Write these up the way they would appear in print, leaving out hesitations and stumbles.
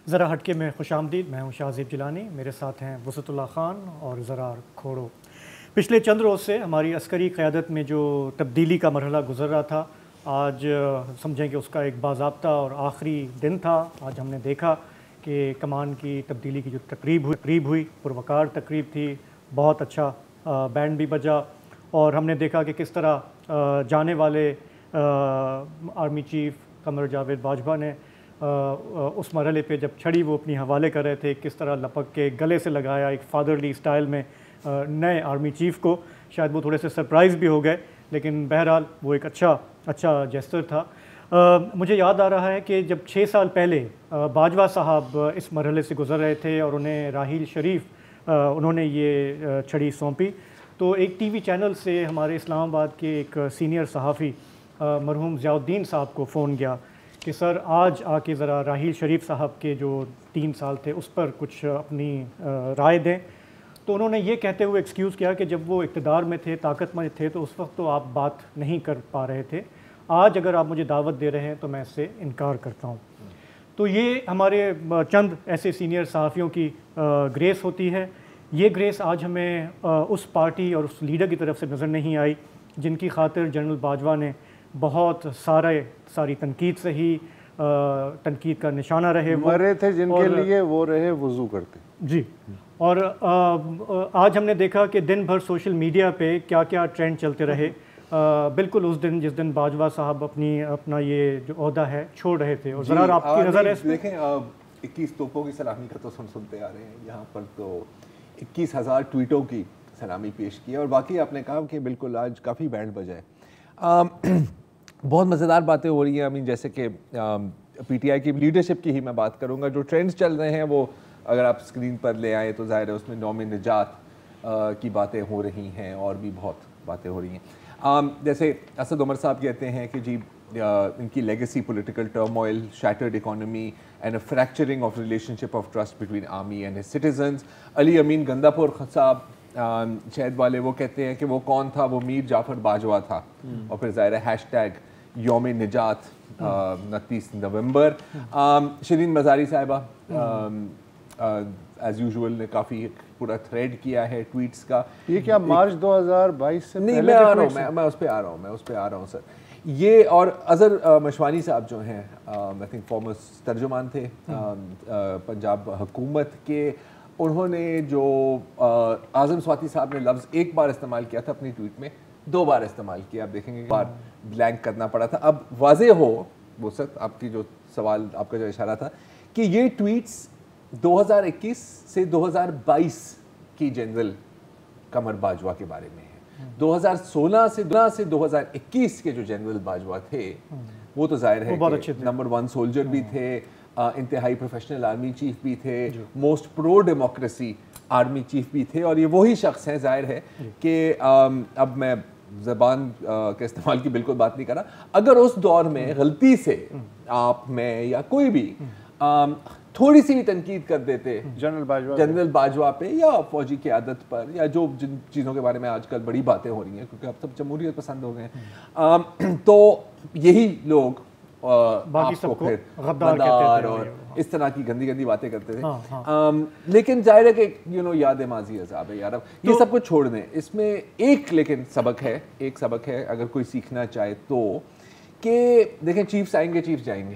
ذرا ہٹکے میں خوش آمدید. میں ہوں شاہزیب جیلانی, میرے ساتھ ہیں وسعت اللہ خان اور زرار کھوڑو. پچھلے چند روز سے ہماری عسکری قیادت میں جو تبدیلی کا مرحلہ گزر رہا تھا, آج سمجھیں کہ اس کا ایک باضابطہ اور آخری دن تھا. آج ہم نے دیکھا کہ کمان کی تبدیلی کی جو تقریب ہوئی پروقار تقریب تھی, بہت اچھا بینڈ بھی بجا, اور ہم نے دیکھا کہ کس طرح جانے والے آرمی چیف قمر جاوید باجوہ نے اس مرحلے پہ جب چھڑی وہ اپنی حوالے کر رہے تھے, کس طرح لپک کے گلے سے لگایا ایک فادرلی اسٹائل میں نئے آرمی چیف کو. شاید وہ تھوڑے سے سرپرائز بھی ہو گئے, لیکن بہرحال وہ ایک اچھا جیسچر تھا. مجھے یاد آ رہا ہے کہ جب 6 سال پہلے باجوہ صاحب اس مرحلے سے گزر رہے تھے اور انہیں راحیل شریف انہوں نے یہ چھڑی سونپی, تو ایک ٹی وی چینل سے ہمارے اسلام آباد کے ایک سینئر صحافی مرحوم ضیاء الدین صاحب کو فون گیا کہ سر آج آ کے ذرا راحیل شریف صاحب کے جو 3 سال تھے اس پر کچھ اپنی رائے دیں. تو انہوں نے یہ کہتے ہوئے ایکسکیوز کیا کہ جب وہ اقتدار میں تھے, طاقت مند تھے, تو اس وقت تو آپ بات نہیں کر پا رہے تھے. آج اگر آپ مجھے دعوت دے رہے ہیں تو میں اس سے انکار کرتا ہوں. تو یہ ہمارے چند ایسے سینئر صحافیوں کی گریس ہوتی ہے. یہ گریس آج ہمیں اس پارٹی اور اس لیڈر کی طرف سے نظر نہیں آئی جن کی خاطر جنرل باجوہ نے بہت ساری تنقید سہی, تنقید کا نشانہ رہے, وہ مرے تھے جن کے لیے وہ رہے وضو کرتے. جی, اور آج ہم نے دیکھا کہ دن بھر سوشل میڈیا پہ کیا کیا ٹرینڈ چلتے رہے. بالکل اس دن جس دن باجوہ صاحب اپنا یہ جو عہدہ ہے چھوڑ رہے تھے, اور ذرا آپ کی نظر ہے دیکھیں 21 توپوں کی سلامی کا تو سنتے آ رہے ہیں, یہاں پر تو 21,000 ٹویٹوں کی سلامی پیش کی, اور باقی آپ نے کہا کہ بالکل آج کافی بینڈ بجائے. بہت مزیدار باتیں ہو رہی ہیں. جیسے کہ پی ٹی آئی کی لیڈرشپ کی ہی میں بات کروں گا. جو ٹرینڈز چل رہے ہیں وہ اگر آپ اسکرین پر لے آئیں تو ظاہر ہے اس میں نوم نجات کی باتیں ہو رہی ہیں, اور بھی بہت باتیں ہو رہی ہیں. جیسے اسد عمر صاحب کہتے ہیں کہ جی ان کی legacy political turmoil, shattered economy and a fracturing of relationship of trust between army and his citizens. Ali Amin Gandapur صاحب شہد والے, وہ کہتے ہیں کہ وہ کون تھا, وہ میر جعفر باجوہ تھا. اور پھر ظاہر ہے ہیش ٹیگ یوم نجات 29 نومبر. شرین مزاری صاحبہ ایز یوزول نے کافی پورا تھریڈ کیا ہے ٹویٹس کا. یہ کیا مارچ 2022 سے نہیں, میں آ رہا ہوں, میں اس پہ آ رہا ہوں سر. یہ اور اظہر مشوانی صاحب جو ہیں آئی تھنک فارمر ترجمان تھے پنجاب حکومت کے, انہوں نے جو اعظم سواتی صاحب نے لفظ ایک بار استعمال کیا تھا اپنی ٹویٹ میں, 2 بار استعمال کیا. آپ دیکھیں گے بار بلینک کرنا پڑا تھا. اب واضح ہو وہ سر آپ کی جو سوال, آپ کا جو اشارہ تھا کہ یہ ٹویٹس 2021 سے 2022 کی جنرل قمر باجوہ کے بارے میں ہے. 2016 سے 2021 کے جو جنرل باجوہ تھے وہ تو ظاہر ہے کہ نمبر 1 سولجر بھی تھے, انتہائی پروفیشنل آرمی چیف بھی تھے, موسٹ پرو ڈیموکریسی آرمی چیف بھی تھے, اور یہ وہی شخص ہیں. ظاہر ہے کہ اب میں زبان کے استعمال کی بالکل بات نہیں کر رہا. اگر اس دور میں غلطی سے آپ میں یا کوئی بھی تھوڑی سی بھی تنقید کر دیتے جنرل باجوہ پہ یا فوجی قیادت پر, یا جو جن چیزوں کے بارے میں آج کل بڑی باتیں ہو رہی ہیں کیونکہ اب سب جمہوریت پسند ہو گئے ہیں, تو یہی لوگ باقی سب کو غدار اور اس طرح کی گندی باتیں کرتے تھے. لیکن ظاہر ہے کہ یاد ماضی عذاب ہے یار. اب یہ سب کچھ چھوڑ دیں. اس میں ایک لیکن سبق ہے اگر کوئی سیکھنا چاہے تو, کہ دیکھیں چیفز آئیں گے, چیفز جائیں گے,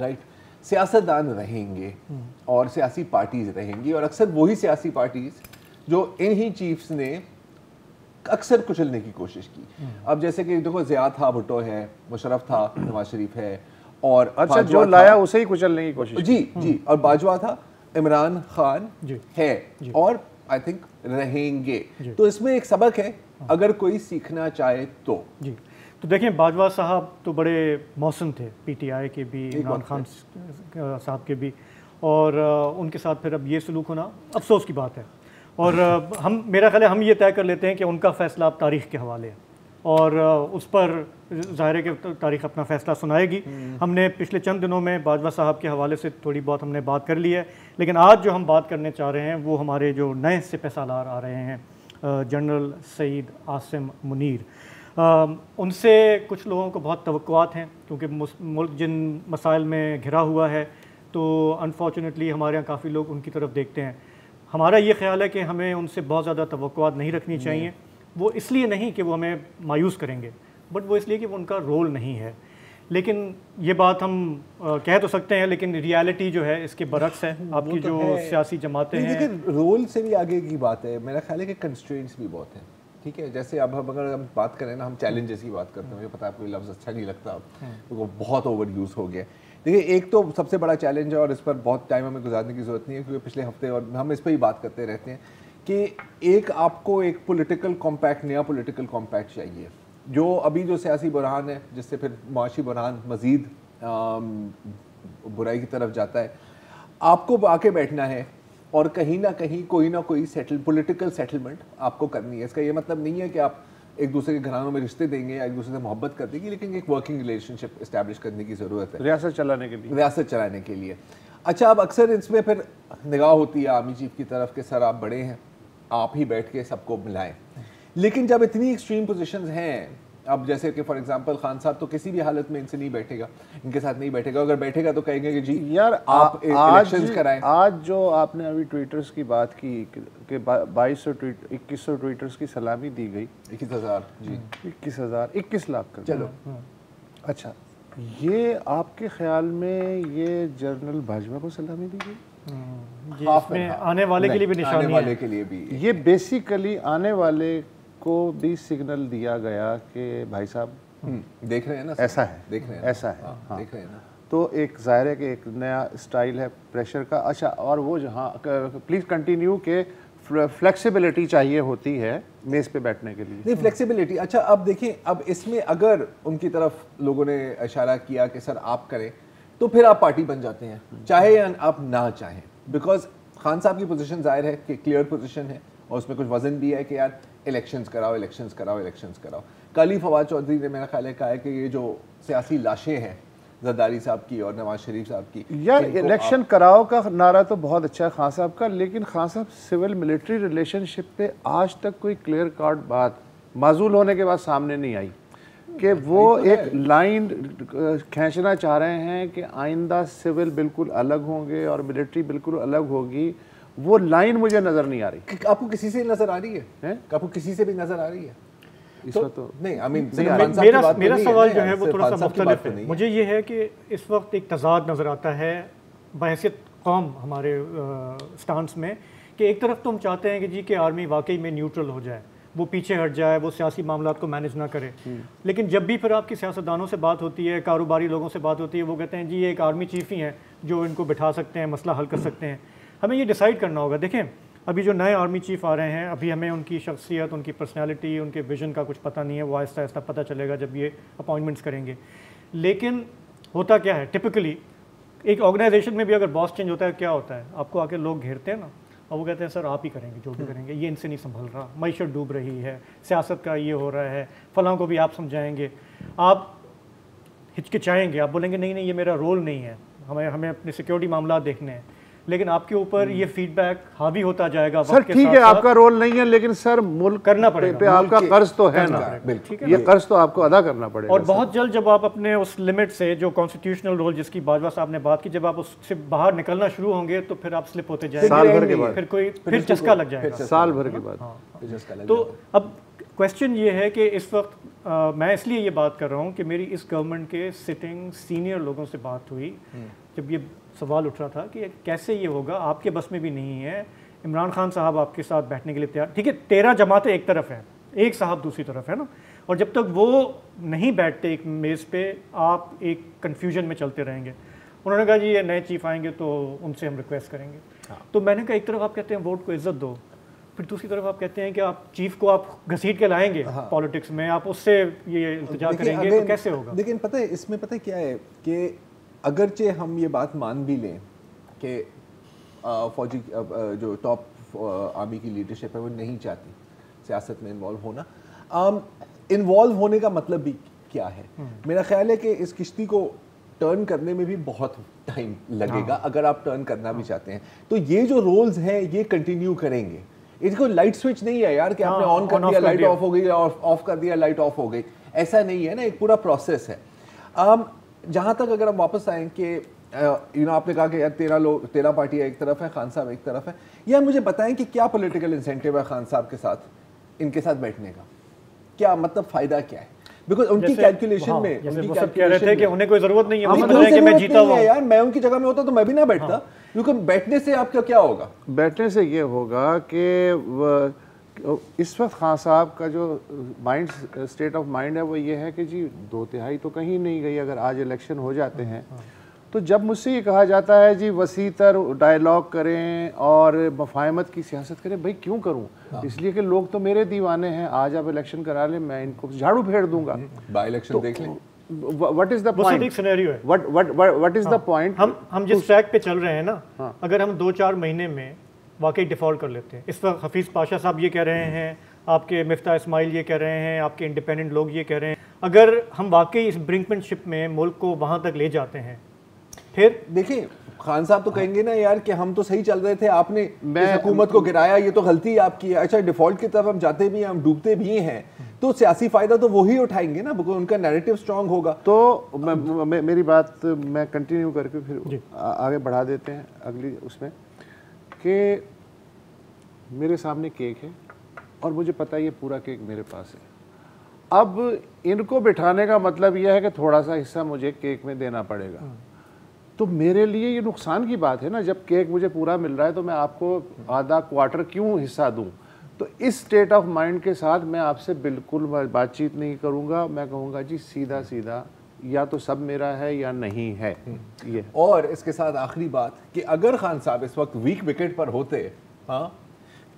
رائٹ. سیاستدان رہیں گے اور سیاسی پارٹیز رہیں گی, اور اکثر وہی سیاسی پارٹیز جو انہی چیفز نے اکثر کچلنے کی کوشش کی. اب جیسے کہ دیکھو ضیاء تھا, بھٹو ہے, مشرف تھا, نواز شریف ہے, اور اچھا جو لایا اسے ہی کچلنے کی کوشش. جی, اور باجوہ تھا, عمران خان ہے, اور آئی تھنک رہیں گے. تو اس میں ایک سبق ہے اگر کوئی سیکھنا چاہے تو. جی, تو دیکھیں باجوہ صاحب تو بڑے محسن تھے, پی ٹی آئی کے بھی, عمران خان صاحب کے بھی, اور ان کے ساتھ پھر اب یہ سلوک ہونا افسوس کی بات ہے. اور میرا خیال ہے ہم یہ طے کر لیتے ہیں کہ ان کا فیصلہ اب تاریخ کے حوالے ہے, اور اس پر ظاہر ہے کہ تاریخ اپنا فیصلہ سنائے گی. ہم نے پچھلے چند دنوں میں باجوہ صاحب کے حوالے سے تھوڑی بہت ہم نے بات کر لی ہے, لیکن آج جو ہم بات کرنے چاہ رہے ہیں وہ ہمارے جو نئے سپہ سالار آ رہے ہیں, جنرل سعید عاصم منیر. ان سے کچھ لوگوں کو بہت توقعات ہیں, کیونکہ ملک جن مسائل میں گھرا ہوا ہے, تو انفارچونیٹلی ہمارے یہاں کافی لوگ ان کی طرف دیکھتے ہیں. ہمارا یہ خیال ہے کہ ہمیں ان سے بہت زیادہ توقعات نہیں رکھنی چاہیے. وہ اس لیے نہیں کہ وہ ہمیں مایوس کریں گے, بٹ وہ اس لیے کہ وہ ان کا رول نہیں ہے. لیکن یہ بات ہم کہہ تو سکتے ہیں, لیکن ریالٹی جو ہے اس کے برعکس ہے. آپ کی جو سیاسی جماعتیں ہیں, لیکن رول سے بھی آگے کی بات ہے. میرا خیال ہے کہ کنسٹرینٹس بھی بہت ہیں. ٹھیک ہے, جیسے اب اگر ہم بات کریں نا, ہم چیلنجز کی بات کرتے ہیں, مجھے پتا ہے کوئی لفظ اچھا نہیں لگتا اب, وہ بہت اوور یوز ہو گیا. دیکھیے ایک تو سب سے بڑا چیلنج ہے, اور اس پر بہت ٹائم ہمیں گزارنے کی ضرورت نہیں ہے کیونکہ پچھلے ہفتے اور ہم اس پہ ہی بات کرتے رہتے ہیں کہ ایک آپ کو ایک پولیٹیکل کمپیکٹ, نیا پولیٹیکل کمپیکٹ چاہیے. جو ابھی جو سیاسی بحران ہے, جس سے پھر معاشی بحران مزید برائی کی طرف جاتا ہے, آپ کو آ کے بیٹھنا ہے اور کہیں نہ کہیں کوئی نہ کوئی پولیٹیکل سیٹلمنٹ آپ کو کرنی ہے. اس کا یہ مطلب نہیں ہے کہ آپ ایک دوسرے کے گھرانوں میں رشتے دیں گے یا ایک دوسرے سے محبت کر دیں گے, لیکن ایک ورکنگ ریلیشن شپ اسٹیبلش کرنے کی ضرورت ہے ریاست چلانے کے لیے. اچھا, اب اکثر اس میں پھر نگاہ ہوتی ہے آرمی چیف کی طرف کہ سر آپ بڑے ہیں, آپ ہی بیٹھ کے سب کو ملائیں. لیکن جب اتنی ایکسٹریم پوزیشنز ہیں, اب جیسے کہ فار ایگزامپل خان صاحب تو کسی بھی حالت میں ان سے نہیں بیٹھے گا, ان کے ساتھ نہیں بیٹھے گا. اگر بیٹھے گا تو کہیں گے کہ جی یار آپ الیکشنز کرائیں. آج جو آپ نے ابھی ٹویٹرز کی بات کی کہ 2100 ٹویٹرز کی سلامی دی گئی, 21,000, جی 21 لاکھ کر چلو. اچھا, یہ آپ کے خیال میں یہ جنرل باجوہ کو سلامی دی گئی؟ اس میں آنے والے کے لیے بھی نشانی ہے, آنے والے کے لیے بھی یہ بیسیکلی آنے والے کو بھی سگنل دیا گیا کہ بھائی صاحب دیکھ رہے ہیں نا, ایسا ہے, دیکھ رہے ہیں, ایسا ہے, دیکھ رہے ہیں نا. تو ایک ظاہر ہے کہ ایک نیا اسٹائل ہے پریشر کا. اچھا, اور وہ جہاں پلیز کنٹینیو کہ فلیکسیبلٹی چاہیے ہوتی ہے میز پہ بیٹھنے کے لیے. نہیں, فلیکسیبلٹی. اچھا اب دیکھیں, اب اس میں اگر ان کی طرف لوگوں نے اشارہ کیا کہ سر آپ کریں, تو پھر آپ پارٹی بن جاتے ہیں, چاہے یا آپ نہ چاہیں. بیکاز خان صاحب کی پوزیشن ظاہر ہے کہ کلیئر پوزیشن ہے, اور اس میں کچھ وزن بھی ہے کہ یار الیکشنز کراؤ, الیکشنز کراؤ, الیکشنز کراؤ. کل ہی فواد چودھری نے میرا خیال ہے کہا ہے کہ یہ جو سیاسی لاشیں ہیں زرداری صاحب کی اور نواز شریف صاحب کی, یار الیکشن کراؤ کا نعرہ تو بہت اچھا ہے خان صاحب کا, لیکن خان صاحب سول ملٹری ریلیشن شپ پہ آج تک کوئی کلیئر کاٹ بات معزول ہونے کے بعد سامنے نہیں آئی کہ وہ ایک لائن کھینچنا چاہ رہے ہیں کہ آئندہ سول بالکل الگ ہوں گے اور ملٹری بالکل الگ ہوگی. وہ لائن مجھے نظر نہیں آ رہی. آپ کو کسی سے نظر آ رہی ہے؟ آپ کو کسی سے بھی نظر آ رہی ہے اس وقت؟ تو نہیں, میرا سوال جو ہے وہ تھوڑا سا مختلف ہے. مجھے یہ ہے کہ اس وقت ایک تضاد نظر آتا ہے بحیثیت قوم ہمارے سٹانس میں, کہ ایک طرف تو ہم چاہتے ہیں کہ جی کہ آرمی واقعی میں نیوٹرل ہو جائے, وہ پیچھے ہٹ جائے, وہ سیاسی معاملات کو مینیج نہ کرے. لیکن جب بھی پھر آپ کی سیاستدانوں سے بات ہوتی ہے, کاروباری لوگوں سے بات ہوتی ہے, وہ کہتے ہیں جی یہ ایک آرمی چیف ہی ہیں جو ان کو بٹھا سکتے ہیں, مسئلہ حل کر سکتے ہیں. ہمیں یہ ڈیسائیڈ کرنا ہوگا. دیکھیں ابھی جو نئے آرمی چیف آ رہے ہیں, ابھی ہمیں ان کی شخصیت, ان کی پرسنالٹی, ان کے ویژن کا کچھ پتہ نہیں ہے. وہ آہستہ آہستہ پتہ چلے گا جب یہ اپائنٹمنٹس کریں گے. لیکن ہوتا کیا ہے, ٹپکلی ایک آرگنائزیشن میں بھی اگر باس چینج ہوتا ہے کیا ہوتا ہے, آپ کو آ کے لوگ گھیرتے ہیں نا, اور وہ کہتے ہیں سر آپ ہی کریں گے جو بھی کریں گے, یہ ان سے نہیں سنبھل رہا, معیشت ڈوب رہی ہے, سیاست کا یہ ہو رہا ہے, فلاں کو بھی آپ سمجھائیں گے, آپ ہچکچائیں گے, آپ بولیں گے نہیں نہیں یہ میرا رول نہیں ہے, ہمیں اپنے سیکیورٹی معاملات دیکھنے ہیں. لیکن آپ کے اوپر یہ فیڈ بیک حاوی ہوتا جائے گا. سر ٹھیک ہے آپ کا رول نہیں ہے, لیکن سر ملک کرنا پڑے پہ آپ کا قرض تو ہے نا, یہ قرض تو آپ کو ادا کرنا پڑے گا. اور بہت جلد جب آپ اپنے اس لمٹ سے, جو کانسٹیٹیوشنل رول جس کی باجوہ صاحب نے بات کی, جب آپ اس سے باہر نکلنا شروع ہوں گے تو پھر آپ سلپ ہوتے جائیں گے, سال بھر کے بعد, پھر چسکا لگ جائے گا سال بھر کے بعد. تو اب کویسچن یہ ہے کہ اس وقت میں اس لیے یہ بات کر رہا ہوں کہ میری اس گورنمنٹ کے سٹنگ سینئر لوگوں سے بات ہوئی, جب یہ سوال اٹھ رہا تھا کہ کیسے یہ ہوگا, آپ کے بس میں بھی نہیں ہے, عمران خان صاحب آپ کے ساتھ بیٹھنے کے لیے تیار, ٹھیک ہے 13 جماعتیں ایک طرف ہیں, ایک صاحب دوسری طرف ہے نا, اور جب تک وہ نہیں بیٹھتے ایک میز پہ آپ ایک کنفیوژن میں چلتے رہیں گے. انہوں نے کہا جی یہ نئے چیف آئیں گے تو ان سے ہم ریکویسٹ کریں گے. تو میں نے کہا ایک طرف آپ کہتے ہیں ووٹ کو عزت دو, پھر دوسری طرف آپ کہتے ہیں کہ آپ چیف کو آپ گھسیٹ کے لائیں گے پالیٹکس میں, آپ اس سے یہ التجا کریں گے, تو کیسے ہوگا؟ لیکن پتہ ہے اس میں پتہ کیا ہے کہ اگرچہ ہم یہ بات مان بھی لیں کہ فوجی جو ٹاپ آرمی کی لیڈرشپ ہے وہ نہیں چاہتی سیاست میں انوالو ہونا, انوالو ہونے کا مطلب بھی کیا ہے. میرا خیال ہے کہ اس کشتی کو ٹرن کرنے میں بھی بہت ٹائم لگے گا اگر آپ ٹرن کرنا بھی چاہتے ہیں. تو یہ جو رولز ہیں یہ کنٹینیو کریں گے. اس کو لائٹ سوئچ نہیں ہے یار کہ آپ نے آن کر دیا لائٹ آف ہو گئی, آف کر دیا لائٹ آف ہو گئی, ایسا نہیں ہے نا, ایک پورا پروسیس ہے. جہاں تک اگر ہم واپس آئیں کہ آپ نے کہا کہ یار 13 پارٹیاں ایک طرف ہے، خان صاحب ایک طرف ہے. یا مجھے بتائیں کہ کیا پولیٹیکل انسینٹیو ہے خان صاحب کے ساتھ ان کے ساتھ بیٹھنے کا؟ کیا مطلب فائدہ کیا ہے؟ بیکاز ان کی کیلکولیشن میں وہ سب کہہ رہے تھے کہ انہیں کوئی ضرورت نہیں ہے کہ میں جیتا ہوں. یار میں ان کی جگہ میں ہوتا تو میں بھی نہ بیٹھتا، کیونکہ بیٹھنے سے آپ کا کیا ہوگا؟ بیٹھنے سے یہ ہوگا کہ اس وقت خان صاحب کا جو مائنڈ اسٹیٹ آف مائنڈ ہے وہ یہ ہے کہ جی 2/3 تو کہیں نہیں گئی اگر آج الیکشن ہو جاتے ہیں. تو جب مجھ سے یہ کہا جاتا ہے جی وسیع تر ڈائیلاگ کریں اور مفاہمت کی سیاست کریں، بھائی کیوں کروں؟ اس لیے کہ لوگ تو میرے دیوانے ہیں، آج آپ الیکشن کرا لیں میں ان کو جھاڑو پھیر دوں گا. بائی الیکشن دیکھ لیں. What is the point? What is the point? ہم جس ٹریک پہ چل رہے ہیں نا، اگر ہم 2-4 مہینے میں واقعی ڈیفالٹ کر لیتے ہیں. اس وقت حفیظ پاشا صاحب یہ کہہ رہے ہیں، آپ کے مفتاح اسماعیل یہ کہہ رہے ہیں، آپ کے انڈیپینڈنٹ لوگ یہ کہہ رہے ہیں، اگر ہم واقعی اس برنکمن شپ میں ملک کو وہاں تک لے جاتے ہیں پھر دیکھیں خان صاحب تو کہیں گے نا یار کہ ہم تو صحیح چل رہے تھے، آپ نے اس حکومت کو گرایا، یہ تو غلطی آپ کی ہے. اچھا ڈیفالٹ کی طرف ہم جاتے بھی ہیں، ہم ڈوبتے بھی ہیں، تو سیاسی فائدہ تو وہی اٹھائیں گے نا، ان کا نیریٹو اسٹرانگ ہوگا. تو میری بات میں کنٹینیو کر کے پھر آگے بڑھا دیتے ہیں اگلی اس میں کہ میرے سامنے کیک ہے اور مجھے پتہ ہے یہ پورا کیک میرے پاس ہے. اب ان کو بٹھانے کا مطلب یہ ہے کہ تھوڑا سا حصہ مجھے کیک میں دینا پڑے گا. تو میرے لیے یہ نقصان کی بات ہے نا، جب کیک مجھے پورا مل رہا ہے تو میں آپ کو آدھا کوارٹر کیوں حصہ دوں؟ تو اس اسٹیٹ آف مائنڈ کے ساتھ میں آپ سے بالکل بات چیت نہیں کروں گا. میں کہوں گا جی سیدھا سیدھا یا تو سب میرا ہے یا نہیں ہے. یہ اور اس کے ساتھ آخری بات کہ اگر خان صاحب اس وقت ویک وکٹ پر ہوتے ہاں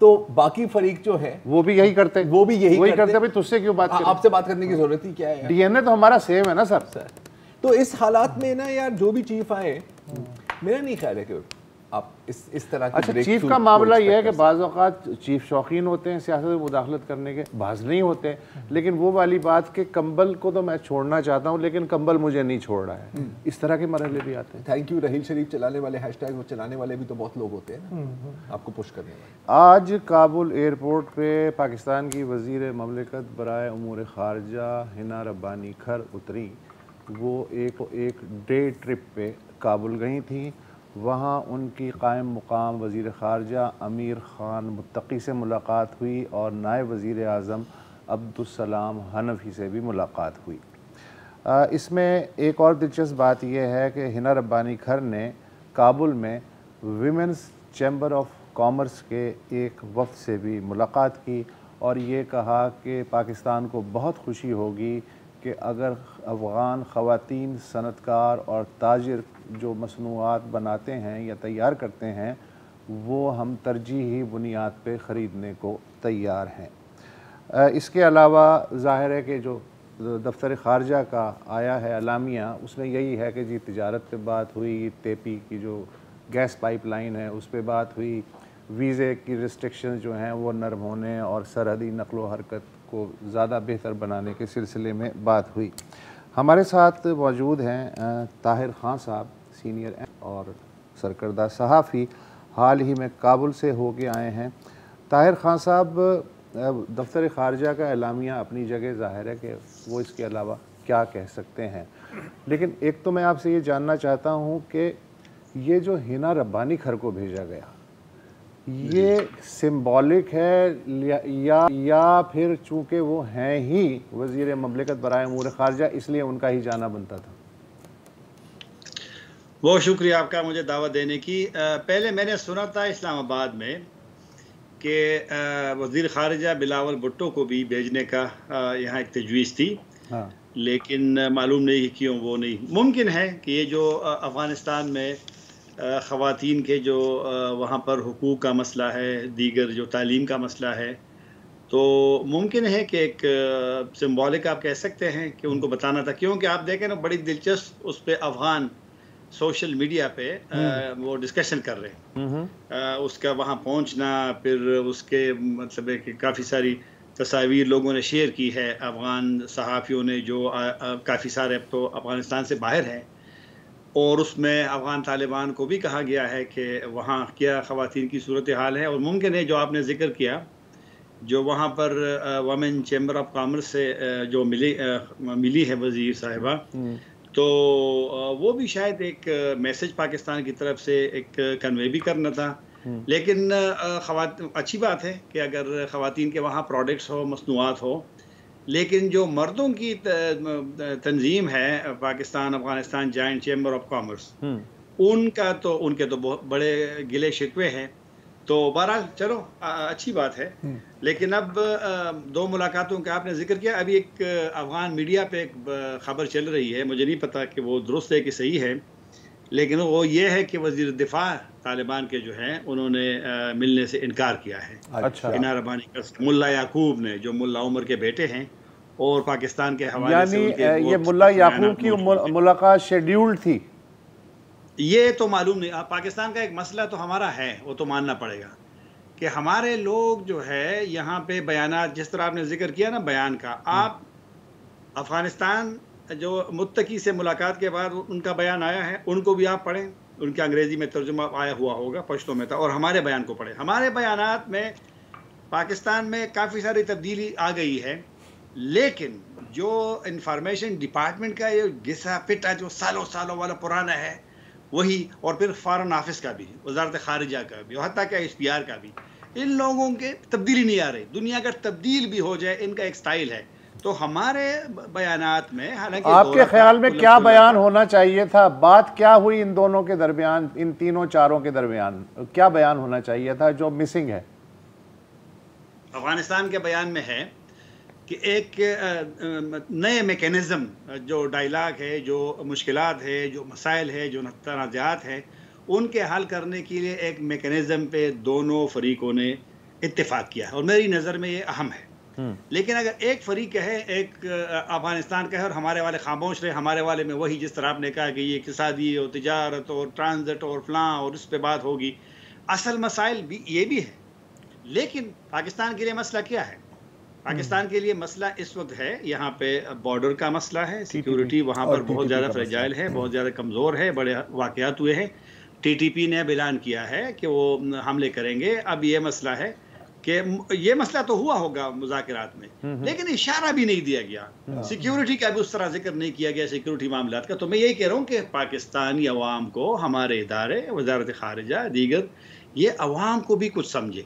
تو باقی فریق جو ہے وہ بھی یہی کرتے، وہ بھی یہی کرتے. بھائی تجھ سے کیوں بات کریں؟ آپ سے بات کرنے کی ضرورت ہی کیا ہے؟ ڈی این اے تو ہمارا سیم ہے نا سر. تو اس حالات میں نا یار جو بھی چیف آئے، میرا نہیں خیال ہے کہ آپ اس طرح. اچھا چیف کا معاملہ یہ ہے کہ بعض اوقات چیف شوقین ہوتے ہیں سیاست میں مداخلت کرنے کے، بعض نہیں ہوتے. لیکن وہ والی بات کہ کمبل کو تو میں چھوڑنا چاہتا ہوں لیکن کمبل مجھے نہیں چھوڑ رہا ہے، اس طرح کے مرحلے بھی آتے ہیں. Thank you. رحیل شریف چلانے والے ہیش ٹیگ وہ چلانے والے بھی تو بہت لوگ ہوتے ہیں آپ کو پش کرنے والے. آج کابل ایئرپورٹ پہ پاکستان کی وزیر مملکت برائے امور خارجہ ہنا ربانی کھر اتری. وہ ایک ڈے ٹرپ پہ کابل گئی تھیں. وہاں ان کی قائم مقام وزیر خارجہ امیر خان متقی سے ملاقات ہوئی اور نائب وزیر اعظم عبدالسلام حنفی سے بھی ملاقات ہوئی. اس میں ایک اور دلچسپ بات یہ ہے کہ ہنا ربانی کھر نے کابل میں ویمنز چیمبر آف کامرس کے ایک وفد سے بھی ملاقات کی اور یہ کہا کہ پاکستان کو بہت خوشی ہوگی کہ اگر افغان خواتین صنعت کار اور تاجر جو مصنوعات بناتے ہیں یا تیار کرتے ہیں وہ ہم ترجیحی بنیاد پہ خریدنے کو تیار ہیں. اس کے علاوہ ظاہر ہے کہ جو دفتر خارجہ کا آیا ہے اعلامیہ اس میں یہی ہے کہ جی تجارت پہ بات ہوئی، تیپی کی جو گیس پائپ لائن ہے اس پہ بات ہوئی، ویزے کی ریسٹرکشنز جو ہیں وہ نرم ہونے اور سرحدی نقل و حرکت کو زیادہ بہتر بنانے کے سلسلے میں بات ہوئی. ہمارے ساتھ موجود ہیں طاہر خان صاحب، سینئر اور سرکردہ صحافی، حال ہی میں کابل سے ہو کے آئے ہیں. طاہر خان صاحب، دفتر خارجہ کا اعلامیہ اپنی جگہ ظاہر ہے کہ وہ اس کے علاوہ کیا کہہ سکتے ہیں، لیکن ایک تو میں آپ سے یہ جاننا چاہتا ہوں کہ یہ جو ہنا ربانی کھر کو بھیجا گیا یہ سمبولک ہے یا پھر چونکہ وہ ہیں ہی وزیر مملکت برائے امور خارجہ اس لیے ان کا ہی جانا بنتا تھا؟ بہت شکریہ آپ کا مجھے دعوت دینے کی. پہلے میں نے سنا تھا اسلام آباد میں کہ وزیر خارجہ بلاول بھٹو کو بھی بھیجنے کا یہاں ایک تجویز تھی، لیکن معلوم نہیں کہ کیوں وہ نہیں. ممکن ہے کہ یہ جو افغانستان میں خواتین کے جو وہاں پر حقوق کا مسئلہ ہے، دیگر جو تعلیم کا مسئلہ ہے، تو ممکن ہے کہ ایک سمبولک آپ کہہ سکتے ہیں کہ ان کو بتانا تھا. کیونکہ آپ دیکھیں نا بڑی دلچسپ اس پہ افغان سوشل میڈیا پہ وہ ڈسکشن کر رہے ہیں، اس کا وہاں پہنچنا، پھر اس کے مطلب ہے کہ کافی ساری تصاویر لوگوں نے شیئر کی ہے افغان صحافیوں نے جو کافی سارے اب تو افغانستان سے باہر ہیں، اور اس میں افغان طالبان کو بھی کہا گیا ہے کہ وہاں کیا خواتین کی صورتحال ہے. اور ممکن ہے جو آپ نے ذکر کیا جو وہاں پر ویمن چیمبر آف کامرس سے جو ملی ہے وزیر صاحبہ، تو وہ بھی شاید ایک میسج پاکستان کی طرف سے ایک کنوے بھی کرنا تھا. لیکن اچھی بات ہے کہ اگر خواتین کے وہاں پروڈکٹس ہو، مصنوعات ہو، لیکن جو مردوں کی تنظیم ہے Pakistan Afghanistan joint chamber of commerce, ان کے تو بہت بڑے گلے شکوے ہیں. تو بہرحال چلو اچھی بات ہے. لیکن اب 2 ملاقاتوں کا آپ نے ذکر کیا. ابھی ایک افغان میڈیا پہ ایک خبر چل رہی ہے، مجھے نہیں پتا کہ وہ درست ہے کہ صحیح ہے، لیکن وہ یہ ہے کہ وزیر دفاع طالبان کے جو ہیں انہوں نے ملنے سے انکار کیا ہے. اچھا، انار ابانی کا ملا یعقوب نے، جو ملا عمر کے بیٹے ہیں اور پاکستان کے حوالے سے ان کے یعنی یہ ملا یعقوب کی ملاقات شیڈیولڈ تھی؟ یہ تو معلوم نہیں. پاکستان کا ایک مسئلہ تو ہمارا ہے، وہ تو ماننا پڑے گا کہ ہمارے لوگ جو ہے یہاں پہ بیانات، جس طرح آپ نے ذکر کیا نا بیان کا، آپ افغانستان جو متقی سے ملاقات کے بعد ان کا بیان آیا ہے، ان کو بھی آپ پڑھیں، ان کے انگریزی میں ترجمہ آیا ہوا ہوگا، پشتو میں تھا، اور ہمارے بیان کو پڑھیں. ہمارے بیانات میں پاکستان میں کافی ساری تبدیلی آ گئی ہے، لیکن جو انفارمیشن ڈپارٹمنٹ کا یہ گھسا پٹا جو سالوں والا پرانا ہے وہی، اور پھر فارن آفس کا بھی، وزارت خارجہ کا بھی، اور حتیٰ کہ SPR کا بھی، ان لوگوں کے تبدیلی نہیں آ رہی. دنیا اگر تبدیل بھی ہو جائے، ان کا ایک سٹائل ہے. تو ہمارے بیانات میں حالانکہ آپ کے خیال میں کیا بیان ہونا چاہیے تھا؟ بات کیا ہوئی ان دونوں کے درمیان، ان تینوں چاروں کے درمیان کیا بیان ہونا چاہیے تھا جو مسنگ ہے؟ افغانستان کے بیان میں ہے کہ ایک نئے میکینزم، جو ڈائلاگ ہے، جو مشکلات ہے، جو مسائل ہے، جو تنازعات ہیں، ان کے حل کرنے کے لیے ایک میکینزم پہ دونوں فریقوں نے اتفاق کیا ہے، اور میری نظر میں یہ اہم ہے. لیکن اگر ایک فریق کہے، ایک افغانستان کہے اور ہمارے والے خاموش رہے، ہمارے والے میں وہی جس طرح آپ نے کہا کہ یہ اقتصادی اور تجارت اور ٹرانزٹ اور فلاں اور اس پہ بات ہوگی، اصل مسائل بھی یہ بھی ہے. لیکن پاکستان کے لیے مسئلہ کیا ہے؟ پاکستان کے لیے مسئلہ اس وقت ہے یہاں پہ بارڈر کا مسئلہ ہے، سیکیورٹی وہاں پر بہت زیادہ فریجائل ہے، بہت زیادہ کمزور ہے، بڑے واقعات ہوئے ہیں. TTP نے اب اعلان کیا ہے کہ وہ حملے کریں گے. اب یہ مسئلہ ہے کہ یہ مسئلہ تو ہوا ہوگا مذاکرات میں، لیکن اشارہ بھی نہیں دیا گیا، سیکیورٹی کا بھی اس طرح ذکر نہیں کیا گیا، سیکیورٹی معاملات کا. تو میں یہی کہہ رہا ہوں کہ پاکستانی عوام کو، ہمارے ادارے، وزارت خارجہ، دیگر، یہ عوام کو بھی کچھ سمجھے.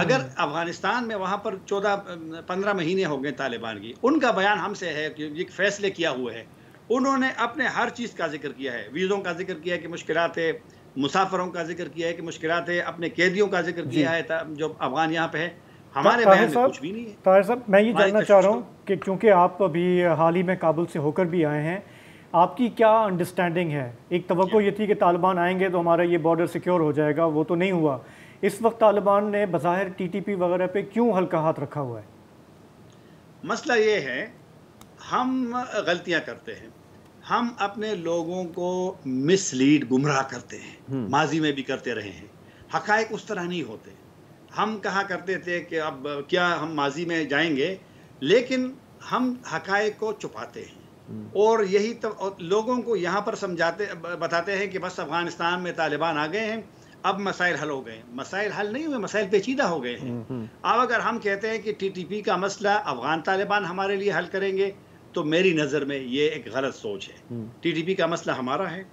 اگر افغانستان میں وہاں پر 14-15 مہینے ہو گئے طالبان کی، ان کا بیان ہم سے ہے کہ ایک فیصلے کیا ہوئے ہیں، انہوں نے اپنے ہر چیز کا ذکر کیا ہے، ویزوں کا ذکر کیا ہے کہ مشکلات ہے، مسافروں کا ذکر کیا ہے کہ مشکلات ہے، اپنے قیدیوں کا ذکر کیا ہے جو افغان یہاں پہ ہے. ہمارے بیان میں کچھ بھی نہیں ہے. طاہر صاحب، میں یہ جاننا چاہ رہا ہوں کہ چونکہ آپ ابھی حال ہی میں کابل سے ہو کر بھی آئے ہیں، آپ کی کیا انڈرسٹینڈنگ ہے؟ ایک توقع یہ تھی کہ طالبان آئیں گے تو ہمارا یہ بارڈر سیکیور ہو جائے گا، وہ تو نہیں ہوا. اس وقت طالبان نے بظاہر TTP وغیرہ پہ کیوں ہلکا ہاتھ رکھا ہوا ہے؟ مسئلہ یہ ہے، ہم غلطیاں کرتے ہیں، ہم اپنے لوگوں کو مس لیڈ، گمراہ کرتے ہیں، ماضی میں بھی کرتے رہے ہیں. حقائق اس طرح نہیں ہوتے. ہم کہا کرتے تھے کہ اب کیا ہم ماضی میں جائیں گے، لیکن ہم حقائق کو چھپاتے ہیں، اور یہی لوگوں کو یہاں پر بتاتے ہیں کہ بس افغانستان میں طالبان آ گئے ہیں، اب مسائل حل ہو گئے ہیں. مسائل حل نہیں ہوئے، مسائل پیچیدہ ہو گئے ہیں. اب اگر ہم کہتے ہیں کہ TTP کا مسئلہ افغان طالبان ہمارے لیے حل کریں گے، تو میری نظر میں یہ ایک غلط سوچ ہے. TTP کا مسئلہ ہمارا ہے،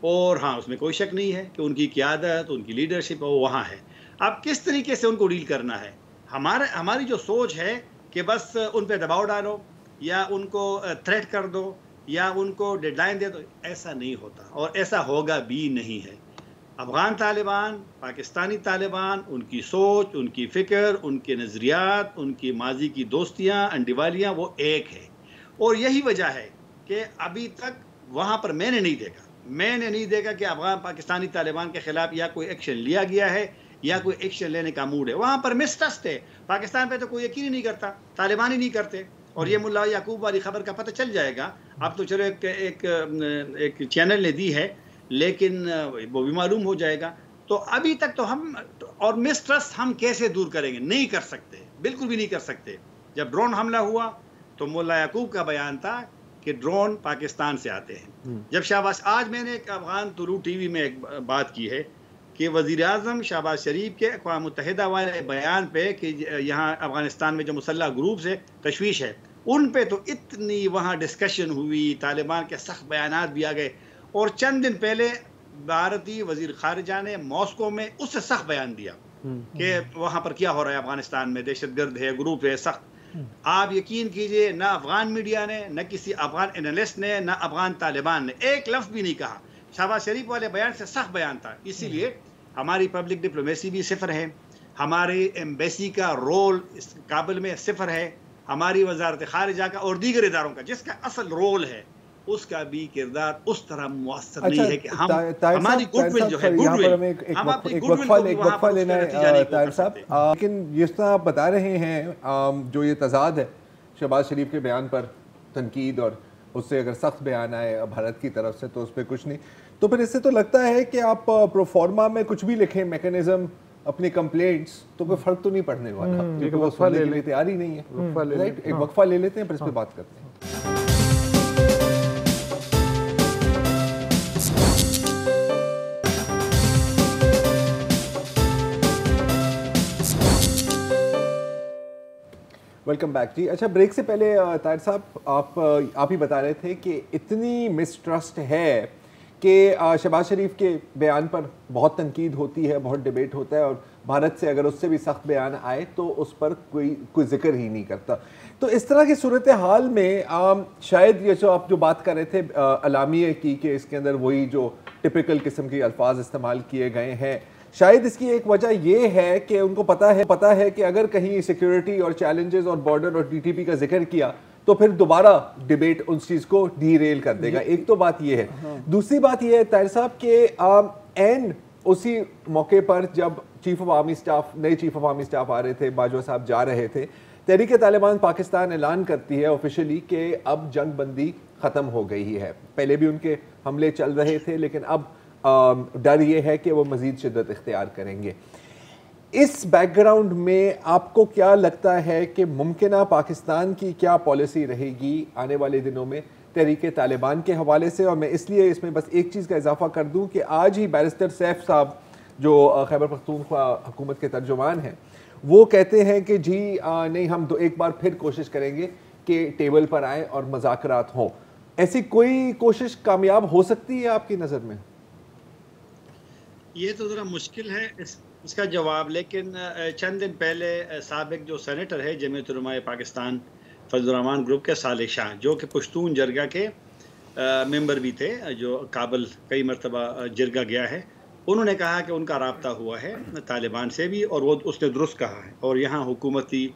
اور ہاں اس میں کوئی شک نہیں ہے کہ ان کی قیادت، ان کی لیڈرشپ وہ وہاں ہے. اب کس طریقے سے ان کو ڈیل کرنا ہے، ہماری جو سوچ ہے کہ بس ان پہ دباؤ ڈالو، یا ان کو تھریٹ کر دو، یا ان کو ڈیڈ لائن دے دو، ایسا نہیں ہوتا، اور ایسا ہوگا بھی نہیں ہے. افغان طالبان، پاکستانی طالبان، ان کی سوچ، ان کی فکر، ان کے نظریات، ان کی ماضی کی دوستیاں، انڈیوالیاں، وہ ایک ہے. اور یہی وجہ ہے کہ ابھی تک وہاں پر میں نے نہیں دیکھا کہ افغان پاکستانی طالبان کے خلاف یا کوئی ایکشن لیا گیا ہے یا کوئی ایکشن لینے کا موڈ ہے. وہاں پر مسٹرسٹ ہے. پاکستان پہ تو کوئی یقین ہی نہیں کرتا، طالبان ہی نہیں کرتے. اور یہ ملا یعقوب والی خبر کا پتہ چل جائے گا. اب تو چلو ایک چینل نے دی ہے، لیکن وہ بھی معلوم ہو جائے گا. تو ابھی تک تو ہم، اور مسٹرسٹ ہم کیسے دور کریں گے؟ نہیں کر سکتے، بالکل بھی نہیں کر سکتے. جب ڈرون حملہ ہوا تو ملا یعقوب کا بیان تھا کہ ڈرون پاکستان سے آتے ہیں. جب شہباز، آج میں نے ایک افغان طلوع ٹی وی میں ایک بات کی ہے کہ وزیر اعظم شہباز شریف کے اقوام متحدہ والے بیان پہ کہ یہاں افغانستان میں جو مسلح گروپ سے تشویش ہے، ان پہ تو اتنی وہاں ڈسکشن ہوئی، طالبان کے سخت بیانات بھی آ گئے، اور چند دن پہلے بھارتی وزیر خارجہ نے ماسکو میں اس سے سخت بیان دیا کہ وہاں پر کیا ہو رہا ہے افغانستان میں، دہشت گرد ہے، گروپ ہے سخت. آپ یقین کیجئے نہ افغان میڈیا نے، نہ کسی افغان انالسٹ نے، نہ افغان طالبان نے ایک لفظ بھی نہیں کہا. شہباز شریف والے بیان سے سخت بیان تھا. اسی لیے ہماری پبلک ڈپلومیسی بھی صفر ہے، ہماری ایمبیسی کا رول کابل میں صفر ہے، ہماری وزارت خارجہ کا اور دیگر اداروں کا جس کا اصل رول ہے اس کا بھی کردار اس طرح مؤثر نہیں ہے کہ ہم ہماری گڈ ول جو ہے گڈ ول ہم اپنی گڈ ول کو بھی وہاں پر اس کا نتیجہ نہیں کر سکتے. لیکن جس طرح آپ بتا رہے ہیں جو یہ تضاد ہے شہباز شریف کے بیان پر تنقید، اور اس سے اگر سخت بیان آئے بھارت کی طرف سے تو اس پہ کچھ نہیں، تو پھر اس سے تو لگتا ہے کہ آپ پروفارما میں کچھ بھی لکھیں میکینزم اپنی کمپلینٹس تو کوئی فرق تو نہیں پڑنے والا، کیونکہ وہ سننے کے لیے تیار ہی نہیں ہے. ایک وقفہ لے لیتے ہیں پھر اس پہ بات کرتے ہیں. ویلکم بیک جی. اچھا بریک سے پہلے طاہر صاحب آپ ہی بتا رہے تھے کہ اتنی مسٹرسٹ ہے کہ شہباز شریف کے بیان پر بہت تنقید ہوتی ہے، بہت ڈیبیٹ ہوتا ہے، اور بھارت سے اگر اس سے بھی سخت بیان آئے تو اس پر کوئی ذکر ہی نہیں کرتا. تو اس طرح کی صورتحال میں شاید یہ جو آپ جو بات کر رہے تھے اعلامیے کی کہ اس کے اندر وہی جو ٹپیکل قسم کے الفاظ استعمال کیے گئے ہیں، شاید اس کی ایک وجہ یہ ہے کہ ان کو پتہ ہے کہ اگر کہیں سیکیورٹی اور چیلنجز اور بارڈر اور ٹی ٹی پی کا ذکر کیا تو پھر دوبارہ ڈیبیٹ اس چیز کو ڈی ریل کر دے گا. ایک تو بات یہ ہے. دوسری بات یہ ہے طاہر صاحب کہ اینڈ اسی موقع پر جب چیف آف آرمی اسٹاف نئے چیف آف آرمی اسٹاف آ رہے تھے، باجوہ صاحب جا رہے تھے، تحریک طالبان پاکستان اعلان کرتی ہے آفیشلی کہ اب جنگ بندی ختم ہو گئی ہے. پہلے بھی ان کے حملے چل رہے تھے لیکن اب ڈر یہ ہے کہ وہ مزید شدت اختیار کریں گے. اس بیک گراؤنڈ میں آپ کو کیا لگتا ہے کہ ممکنہ پاکستان کی کیا پالیسی رہے گی آنے والے دنوں میں تحریک طالبان کے حوالے سے؟ اور میں اس لیے اس میں بس ایک چیز کا اضافہ کر دوں کہ آج ہی بیرسٹر سیف صاحب جو خیبر پختونخوا حکومت کے ترجمان ہیں وہ کہتے ہیں کہ جی نہیں، ہم تو ایک بار پھر کوشش کریں گے کہ ٹیبل پر آئیں اور مذاکرات ہوں. ایسی کوئی کوشش کامیاب ہو سکتی ہے آپ کی نظر میں؟ یہ تو ذرا مشکل ہے اس کا جواب، لیکن چند دن پہلے سابق جو سینیٹر ہے جمعیت علماء پاکستان فضل الرحمان گروپ کے صالح شاہ، جو کہ پشتون جرگہ کے ممبر بھی تھے، جو کابل کئی مرتبہ جرگہ گیا ہے، انہوں نے کہا کہ ان کا رابطہ ہوا ہے طالبان سے بھی، اور وہ اس نے درست کہا ہے، اور یہاں حکومتی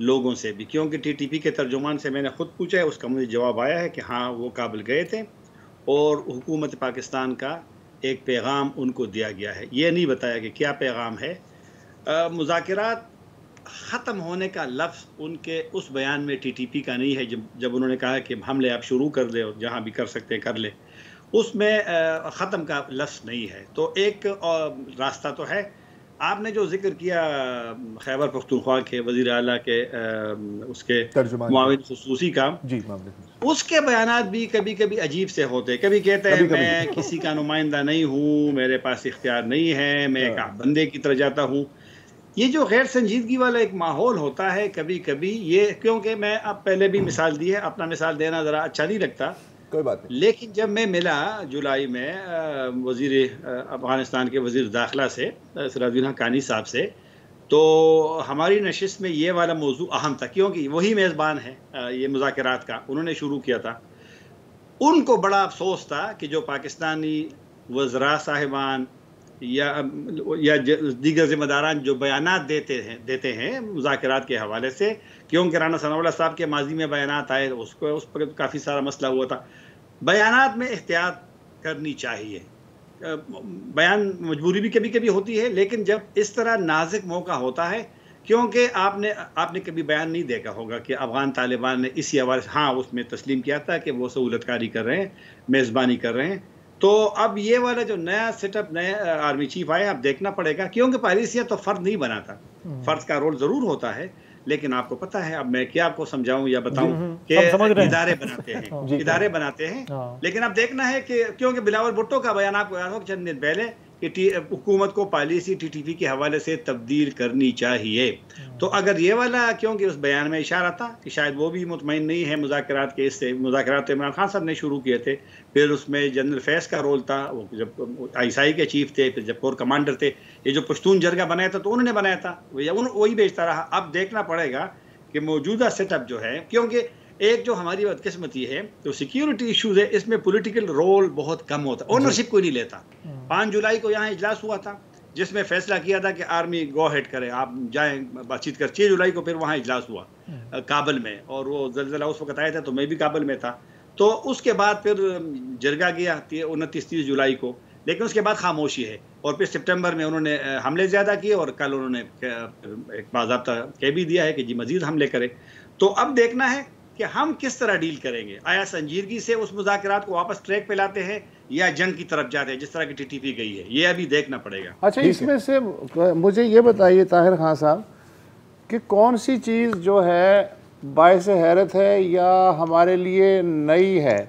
لوگوں سے بھی، کیونکہ ٹی ٹی پی کے ترجمان سے میں نے خود پوچھا ہے، اس کا مجھے جواب آیا ہے کہ ہاں وہ کابل گئے تھے اور حکومت پاکستان کا ایک پیغام ان کو دیا گیا ہے. یہ نہیں بتایا کہ کیا پیغام ہے. مذاکرات ختم ہونے کا لفظ ان کے اس بیان میں ٹی ٹی پی کا نہیں ہے جب انہوں نے کہا کہ حملے آپ شروع کر دیں اور جہاں بھی کر سکتے ہیں کر لیں، اس میں ختم کا لفظ نہیں ہے. تو ایک راستہ تو ہے. آپ نے جو ذکر کیا خیبر پختونخوا کے وزیر اعلیٰ کے اس کے معاون خصوصی کا، اس کے بیانات بھی کبھی کبھی عجیب سے ہوتے. کبھی کہتے ہیں میں کسی کا نمائندہ نہیں ہوں، میرے پاس اختیار نہیں ہے، میں ایک بندے کی طرح جاتا ہوں. یہ جو غیر سنجیدگی والا ایک ماحول ہوتا ہے کبھی کبھی، یہ کیونکہ میں اب پہلے بھی مثال دی ہے، اپنا مثال دینا ذرا اچھا نہیں لگتا، کوئی بات نہیں، لیکن جب میں ملا جولائی میں وزیر افغانستان کے وزیر داخلہ سے سراج الدین حقانی صاحب سے، تو ہماری نشست میں یہ والا موضوع اہم تھا، کیونکہ وہی میزبان ہے یہ مذاکرات کا، انہوں نے شروع کیا تھا. ان کو بڑا افسوس تھا کہ جو پاکستانی وزراء صاحبان یا دیگر ذمہ داران جو بیانات دیتے ہیں مذاکرات کے حوالے سے، کیونکہ رانا ثناء اللہ صاحب کے ماضی میں بیانات آئے، اس پر کافی سارا مسئلہ ہوا تھا. بیانات میں احتیاط کرنی چاہیے. بیان مجبوری بھی کبھی کبھی ہوتی ہے، لیکن جب اس طرح نازک موقع ہوتا ہے، کیونکہ آپ نے کبھی بیان نہیں دیکھا ہوگا کہ افغان طالبان نے اسی حوالے سے ہاں اس میں تسلیم کیا تھا کہ وہ سہولت کاری کر رہے ہیں، میزبانی کر رہے ہیں. تو اب یہ والا جو نیا سیٹ اپ نئے آرمی چیف آئے، اب دیکھنا پڑے گا، کیونکہ پالیسیاں تو فرد نہیں بناتا، فرد کا رول ضرور ہوتا ہے، لیکن آپ کو پتہ ہے اب میں کیا آپ کو سمجھاؤں یا بتاؤں کہ ادارے بناتے ہیں لیکن اب دیکھنا ہے کہ کیونکہ بلاول بھٹو کا بیان آپ کو یاد ہو چند دن پہلے کہ حکومت کو پالیسی ٹی ٹی پی کے حوالے سے تبدیل کرنی چاہیے. تو اگر یہ والا کیونکہ اس بیان میں اشارہ تھا کہ شاید وہ بھی مطمئن نہیں ہے مذاکرات کے، اس سے مذاکرات عمران خان صاحب نے شروع کیے تھے، پھر اس میں جنرل فیض کا رول تھا، وہ جب آئی کے چیف تھے، پھر جب کور کمانڈر تھے، یہ جو پشتون جرگہ بنایا تھا تو انہوں نے بنایا تھا، وہی بیچتا رہا. اب دیکھنا پڑے گا کہ موجودہ سیٹ اپ جو ہے، کیونکہ ایک جو ہماری بدقسمتی ہے جو سیکیورٹی ایشوز ہے، اس میں پولیٹیکل رول بہت کم ہوتا ہے، اونرشپ کوئی نہیں لیتا. 5 جولائی کو یہاں اجلاس ہوا تھا جس میں فیصلہ کیا تھا کہ آرمی گو ہیڈ کرے، آپ جائیں بات چیت کر. 6 جولائی کو پھر وہاں اجلاس ہوا کابل میں، اور وہ زلزلہ اس وقت آیا تھا تو میں بھی کابل میں تھا. تو اس کے بعد پھر جرگہ گیا 29-30 جولائی کو، لیکن اس کے بعد خاموشی ہے. اور پھر سپٹمبر میں انہوں نے حملے زیادہ کیے، اور کل انہوں نے ایک باضابطہ کہہ بھی دیا ہے کہ جی مزید حملے کرے. تو اب دیکھنا ہے کہ ہم کس طرح ڈیل کریں گے. آیا سنجیدگی سے اس مذاکرات کو واپس ٹریک پہ لاتے ہیں یا جنگ کی طرف جاتے ہیں جس طرح کی ٹی ٹی پی گئی ہے، یہ ابھی دیکھنا پڑے گا. اچھا، اس میں سے مجھے یہ بتائیے طاہر خان صاحب کہ کون سی چیز جو ہے باعث حیرت ہے یا ہمارے لیے نئی ہے.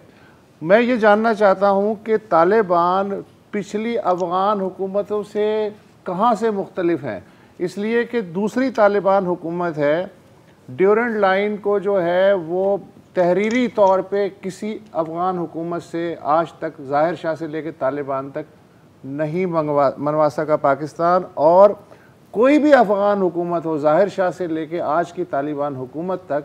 میں یہ جاننا چاہتا ہوں کہ طالبان پچھلی افغان حکومتوں سے کہاں سے مختلف ہیں. اس لیے کہ دوسری طالبان حکومت ہے، ڈیورنٹ لائن کو جو ہے وہ تحریری طور پہ کسی افغان حکومت سے آج تک ظاہر شاہ سے لے کے طالبان تک نہیں منوا سکا پاکستان. اور کوئی بھی افغان حکومت ہو ظاہر شاہ سے لے کے آج کی طالبان حکومت تک،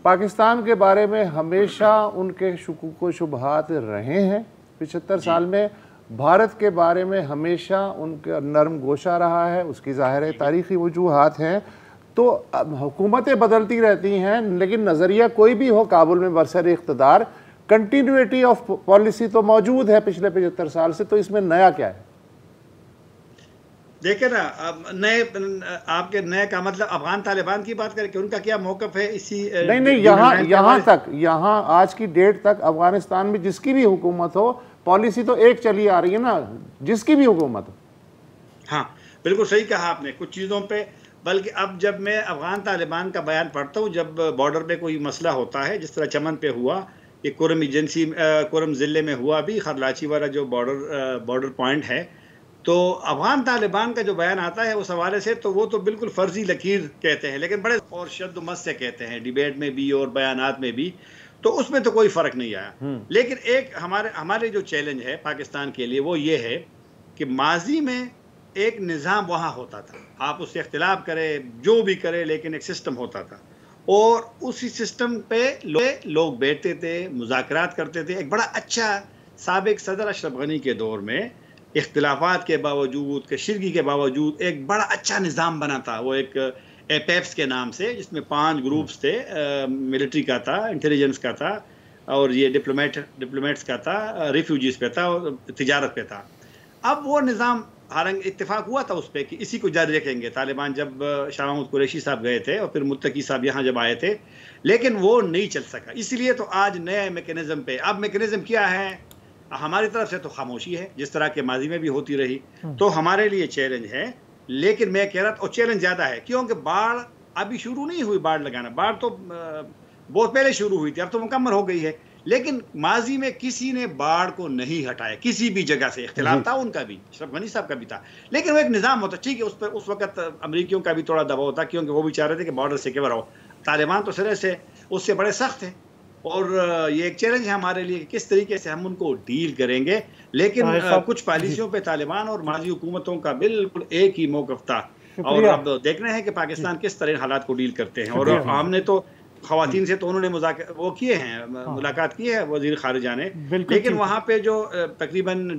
پاکستان کے بارے میں ہمیشہ ان کے شکوک و شبہات رہے ہیں. 75 سال میں بھارت کے بارے میں ہمیشہ ان کا نرم گوشہ رہا ہے، اس کی ظاہر تاریخی وجوہات ہیں. تو حکومتیں بدلتی رہتی ہیں لیکن نظریہ کوئی بھی ہو کابل میں برسر اقتدار، کنٹینیوٹی آف پالیسی تو موجود ہے پچھلے 75 سال سے. تو اس میں نیا کیا ہے؟ دیکھیں نا، نئے آپ کے نئے کا مطلب افغان طالبان کی بات کریں کہ ان کا کیا موقف ہے اسی نہیں یہاں آج کی ڈیٹ تک افغانستان میں جس کی بھی حکومت ہو پالیسی تو ایک چلی آ رہی ہے نا، جس کی بھی حکومت ہو. ہاں بالکل صحیح کہا آپ نے کچھ چیزوں پہ. بلکہ اب جب میں افغان طالبان کا بیان پڑھتا ہوں، جب بارڈر پہ کوئی مسئلہ ہوتا ہے، جس طرح چمن پہ ہوا، کہ کورم ضلع میں ہوا بھی، خرلاچی والا جو بارڈر پوائنٹ ہے، تو افغان طالبان کا جو بیان آتا ہے اس حوالے سے تو وہ تو بالکل فرضی لکیر کہتے ہیں، لیکن بڑے اور شد و مت سے کہتے ہیں، ڈیبیٹ میں بھی اور بیانات میں بھی. تو اس میں تو کوئی فرق نہیں آیا. لیکن ایک ہمارے جو چیلنج ہے پاکستان کے لیے وہ یہ ہے کہ ماضی میں ایک نظام وہاں ہوتا تھا، آپ اس سے اختلاف کرے جو بھی کرے، لیکن ایک سسٹم ہوتا تھا، اور اسی سسٹم پہ لوگ بیٹھتے تھے، مذاکرات کرتے تھے. ایک بڑا اچھا سابق صدر اشرف غنی کے دور میں اختلافات کے باوجود، کشیدگی کے باوجود ایک بڑا اچھا نظام بنا تھا. وہ ایک ایپیپس کے نام سے، جس میں 5 گروپس تھے، ملٹری کا تھا، انٹیلیجنس کا تھا، اور یہ ڈپلومیٹس کا تھا، ریفیوجیز پہ تھا، اور تجارت پہ تھا. اب وہ نظام حالانکہ اتفاق ہوا تھا اس پہ کہ اسی کو جاری رکھیں گے. طالبان جب شاہ محمود قریشی صاحب گئے تھے اور پھر متقی صاحب یہاں جب آئے تھے، لیکن وہ نہیں چل سکا. اس لیے تو آج نئے میکینزم پہ، اب میکینزم کیا ہے؟ ہماری طرف سے تو خاموشی ہے، جس طرح کے ماضی میں بھی ہوتی رہی. تو ہمارے لیے چیلنج ہے، لیکن میں کہہ رہا تھا اور چیلنج زیادہ ہے کیونکہ باڑھ ابھی شروع نہیں ہوئی. باڑھ لگانا، باڑھ تو بہت پہلے شروع ہوئی تھی، اب تو مکمل ہو گئی ہے. لیکن ماضی میں کسی نے باڑھ کو نہیں ہٹایا کسی بھی جگہ سے. اختلاف تھا ان کا بھی، اشرف غنی صاحب کا بھی تھا، لیکن وہ ایک نظام ہوتا. ٹھیک ہے، اس پر اس وقت امریکیوں کا بھی تھوڑا دباؤ تھا کیونکہ وہ بھی چاہ رہے تھے کہ بارڈر سیکیور ہو. طالبان تو سرے سے اس سے بڑے سخت ہیں، اور یہ ایک چیلنج ہے ہمارے لیے کہ کس طریقے سے ہم ان کو ڈیل کریں گے. لیکن کچھ پالیسیوں پہ طالبان اور ماضی حکومتوں کا بالکل ایک ہی موقف تھا، اور اب دیکھنا ہے کہ پاکستان کس طرح حالات کو ڈیل کرتے ہیں. اور ہم نے تو خواتین سے تو انہوں نے وہ کیے ہیں، ملاقات کی ہے وزیر خارجہ نے، لیکن وہاں پہ جو تقریباً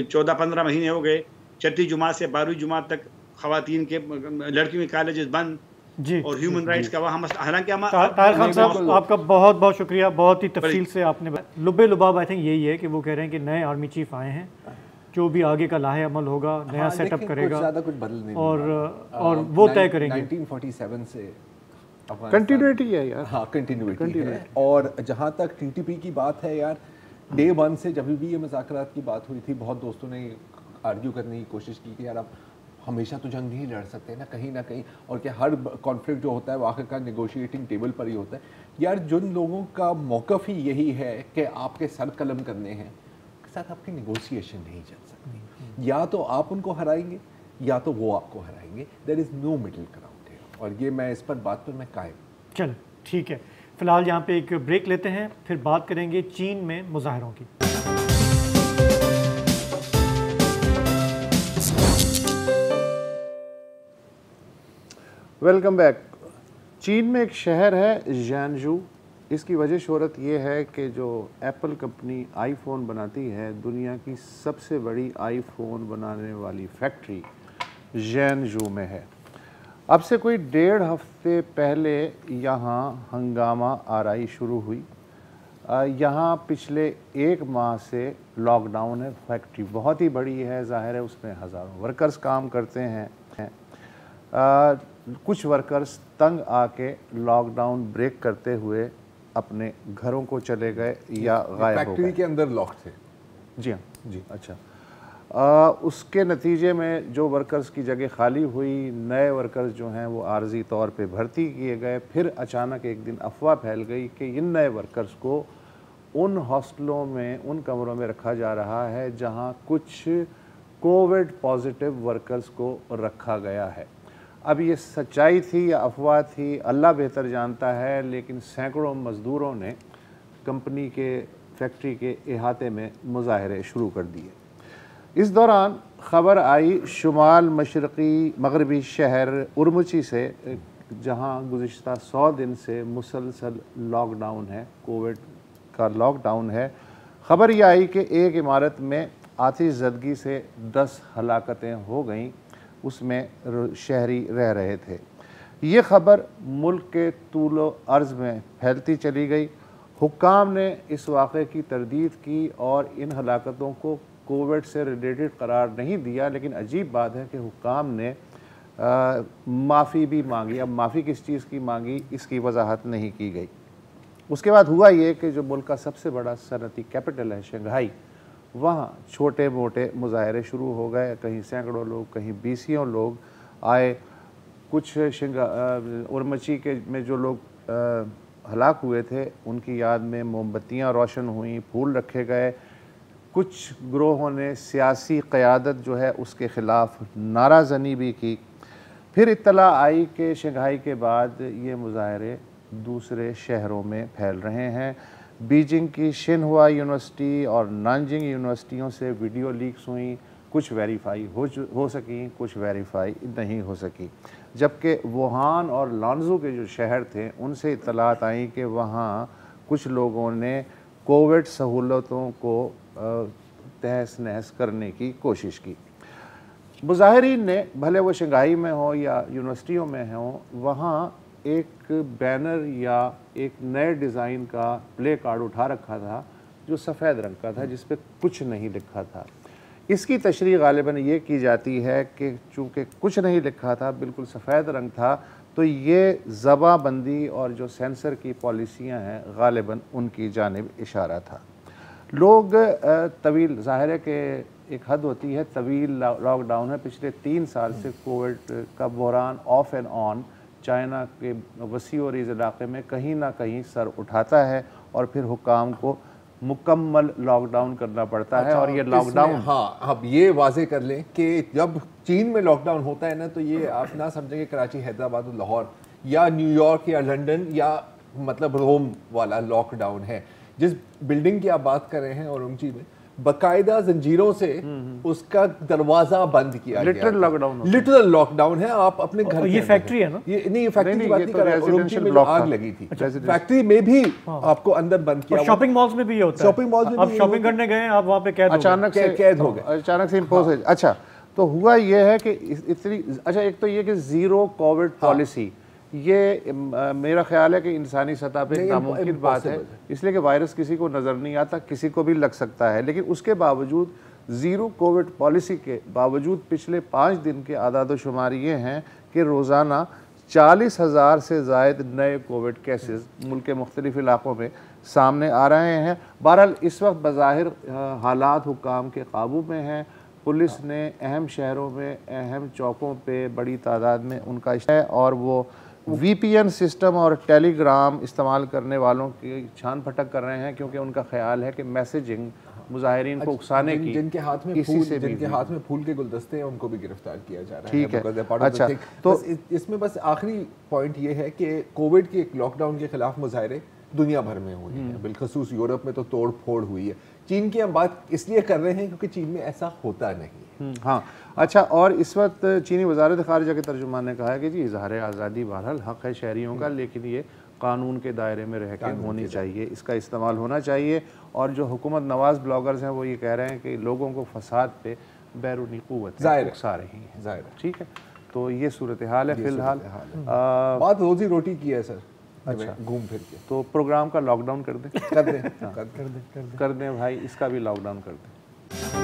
14-15 مہینے ہو گئے، 6ٹھی جماعت سے 12ویں جماعت تک خواتین کے، لڑکیوں کے کالجز بند، جی، اور ہیومن رائٹس کا وہاں مسئلہ. حالانکہ طاہر خان صاحب آپ کا بہت بہت شکریہ، بہت ہی تفصیل سے آپ نے لبے لباب. آئی تھنک یہی ہے کہ وہ کہہ رہے ہیں کہ نئے آرمی چیف آئے ہیں، جو بھی آگے کا لاہے عمل ہوگا، نیا سیٹ اپ کرے گا، اور وہ طے کریں گے. 1947 سے کنٹینیوٹی ہے یار. ہاں کنٹینیوٹی ہے. اور جہاں تک ٹی ٹی پی کی بات ہے یار، ڈے 1 سے جب بھی یہ مذاکرات کی بات ہوئی تھی، بہت دوستوں نے آرگیو کرنے کی کوشش کی کہ یار اب ہمیشہ تو جنگ نہیں لڑ سکتے نا کہیں نہ کہیں، اور کہ ہر کانفلکٹ جو ہوتا ہے وہ آخر کار نیگوشیٹنگ ٹیبل پر ہی ہوتا ہے. یار جن لوگوں کا موقف ہی یہی ہے کہ آپ کے سر قلم کرنے ہیں، ساتھ آپ کی نیگوسیشن نہیں چل سکتی. یا تو آپ ان کو ہرائیں گے یا تو وہ آپ کو ہرائیں گے. دیر از نو مڈل گراؤنڈ ہے, اور یہ میں اس پر بات پر میں قائم. چل ٹھیک ہے, فی الحال یہاں پہ ایک بریک لیتے ہیں, پھر بات کریں گے چین میں مظاہروں کی. Welcome back. چین میں ایک شہر ہے ژانژو. اس کی وجہ شہرت یہ ہے کہ جو ایپل کمپنی آئی فون بناتی ہے, دنیا کی سب سے بڑی آئی فون بنانے والی فیکٹری ژانژو میں ہے. اب سے کوئی 1.5 ہفتے پہلے یہاں ہنگامہ آرائی شروع ہوئی. یہاں پچھلے 1 ماہ سے لاک ڈاؤن ہے. فیکٹری بہت ہی بڑی ہے, ظاہر ہے اس میں ہزاروں ورکرز کام کرتے ہیں. کچھ ورکرز تنگ آ کے لاک ڈاؤن بریک کرتے ہوئے اپنے گھروں کو چلے گئے یا غائب ہو گئے. فیکٹری کے اندر لاک تھے. جی ہاں جی. اچھا, اس کے نتیجے میں جو ورکرز کی جگہ خالی ہوئی, نئے ورکرز جو ہیں وہ عارضی طور پہ بھرتی کیے گئے. پھر اچانک ایک دن افواہ پھیل گئی کہ ان نئے ورکرز کو ان ہاسٹلوں میں, ان کمروں میں رکھا جا رہا ہے جہاں کچھ کووڈ پازیٹیو ورکرز کو رکھا گیا ہے. اب یہ سچائی تھی یا افواہ تھی اللہ بہتر جانتا ہے, لیکن سینکڑوں مزدوروں نے کمپنی کے فیکٹری کے احاطے میں مظاہرے شروع کر دیے. اس دوران خبر آئی شمال مغربی شہر ارمچی سے, جہاں گزشتہ 100 دن سے مسلسل لاک ڈاؤن ہے, کووڈ کا لاک ڈاؤن ہے. خبر یہ آئی کہ ایک عمارت میں آتش زدگی سے 10 ہلاکتیں ہو گئیں, اس میں شہری رہ رہے تھے. یہ خبر ملک کے طول و عرض میں پھیلتی چلی گئی. حکام نے اس واقعے کی تردید کی اور ان ہلاکتوں کو کووڈ سے ریلیٹڈ قرار نہیں دیا, لیکن عجیب بات ہے کہ حکام نے معافی بھی مانگی. اب معافی کس چیز کی مانگی اس کی وضاحت نہیں کی گئی. اس کے بعد ہوا یہ کہ جو ملک کا سب سے بڑا صنعتی کیپٹل ہے شنگھائی, وہاں چھوٹے موٹے مظاہرے شروع ہو گئے. کہیں سینکڑوں لوگ, کہیں 20 لوگ آئے. کچھ ارمچی کے میں جو لوگ ہلاک ہوئے تھے ان کی یاد میں موم بتیاں روشن ہوئیں, پھول رکھے گئے. کچھ گروہوں نے سیاسی قیادت جو ہے اس کے خلاف نعرہ زنی بھی کی. پھر اطلاع آئی کہ شنگھائی کے بعد یہ مظاہرے دوسرے شہروں میں پھیل رہے ہیں. بیجنگ کی شنہوا یونیورسٹی اور نانجنگ یونیورسٹیوں سے ویڈیو لیکس ہوئیں. کچھ ویریفائی ہو سکیں, کچھ ویریفائی نہیں ہو سکی. جبکہ ووہان اور لانزو کے جو شہر تھے ان سے اطلاعات آئیں کہ وہاں کچھ لوگوں نے کووڈ سہولتوں کو تہس نہس کرنے کی کوشش کی. مظاہرین نے, بھلے وہ شنگھائی میں ہوں یا یونیورسٹیوں میں ہوں, وہاں ایک بینر یا ایک نئے ڈیزائن کا پلے کارڈ اٹھا رکھا تھا جو سفید رنگ کا تھا, جس پہ کچھ نہیں لکھا تھا. اس کی تشریح غالباً یہ کی جاتی ہے کہ چونکہ کچھ نہیں لکھا تھا, بالکل سفید رنگ تھا, تو یہ زباں بندی اور جو سینسر کی پالیسیاں ہیں غالباً ان کی جانب اشارہ تھا. لوگ طویل, ظاہر ہے کہ ایک حد ہوتی ہے, طویل لاک ڈاؤن ہے. پچھلے 3 سال سے کووڈ کا بحران آف اینڈ آن چائنا کے وسیع و عریض علاقے میں کہیں نہ کہیں سر اٹھاتا ہے اور پھر حکام کو مکمل لاک ڈاؤن کرنا پڑتا ہے. اور یہ لاک ڈاؤن, ہاں اب یہ واضح کر لیں کہ جب چین میں لاک ڈاؤن ہوتا ہے نا, تو یہ آپ نہ سمجھیں کہ کراچی, حیدرآباد اور لاہور یا نیو یارک یا لنڈن یا مطلب روم والا لاک ڈاؤن ہے. جس بلڈنگ کی آپ بات کر رہے ہیں اورمچی میں, باقاعدہ زنجیروں سے اس کا دروازہ بند کیا گیا. لٹرل لاک ڈاؤن ہے. آپ اپنے گھر, یہ فیکٹری ہے نا, یہ نہیں, فیکٹری کی بات نہیں کر رہے, اورمچی میں آگ لگی تھی, فیکٹری میں بھی آپ کو اندر بند کیا. شاپنگ مالز میں بھی یہ ہوتا ہے, شاپنگ مالز میں آپ شاپنگ کرنے گئے, آپ وہاں پہ قید ہو گئے, اچانک سے امپوز ہو. اچھا, تو ہوا یہ ہے کہ اتنی, اچھا ایک تو یہ کہ زیرو کووڈ پالیسی, یہ میرا خیال ہے کہ انسانی سطح پہ ناممکن بات ہے, اس لیے کہ وائرس کسی کو نظر نہیں آتا, کسی کو بھی لگ سکتا ہے. لیکن اس کے باوجود, زیرو کووڈ پالیسی کے باوجود, پچھلے 5 دن کے اعداد و شمار یہ ہیں کہ روزانہ 40,000 سے زائد نئے کووڈ کیسز ملک کے مختلف علاقوں میں سامنے آ رہے ہیں. بہرحال اس وقت بظاہر حالات حکام کے قابو میں ہیں. پولیس نے اہم شہروں میں, اہم چوکوں پہ بڑی تعداد میں ان کا ہے, اور وہ وی پی این سسٹم اور ٹیلی گرام استعمال کرنے والوں کی چھان پھٹک کر رہے ہیں, کیونکہ ان کا خیال ہے کہ میسیجنگ مظاہرین کو اکسانے کی، جن کے ہاتھ میں پھول کے گلدستے ہیں ان کو بھی گرفتار کیا جا رہا ہے. ٹھیک ہے. اچھا تو اس میں بس آخری پوائنٹ یہ ہے کہ کووڈ کے لاک ڈاؤن کے خلاف مظاہرے دنیا بھر میں ہوئے ہیں, بالخصوص یورپ میں تو توڑ پھوڑ ہوئی ہے. چین کی ہم بات اس لیے کر رہے ہیں کیونکہ چین میں ایسا ہوتا نہیں. ہاں اچھا, اور اس وقت چینی وزارت خارجہ کے ترجمان نے کہا ہے کہ جی اظہار آزادی بہرحال حق ہے شہریوں کا, لیکن یہ قانون کے دائرے میں رہ کے ہونی چاہیے, اس کا استعمال ہونا چاہیے. اور جو حکومت نواز بلاگرز ہیں وہ یہ کہہ رہے ہیں کہ لوگوں کو فساد پہ بیرونی قوت اکسا رہی ہیں. ٹھیک ہے, تو یہ صورتحال ہے فی الحال. بات روزی روٹی کی ہے سر, گھوم پھر کے. تو پروگرام کا لاک ڈاؤن کر دیں کر دیں بھائی, اس کا بھی لاک ڈاؤن کر دیں.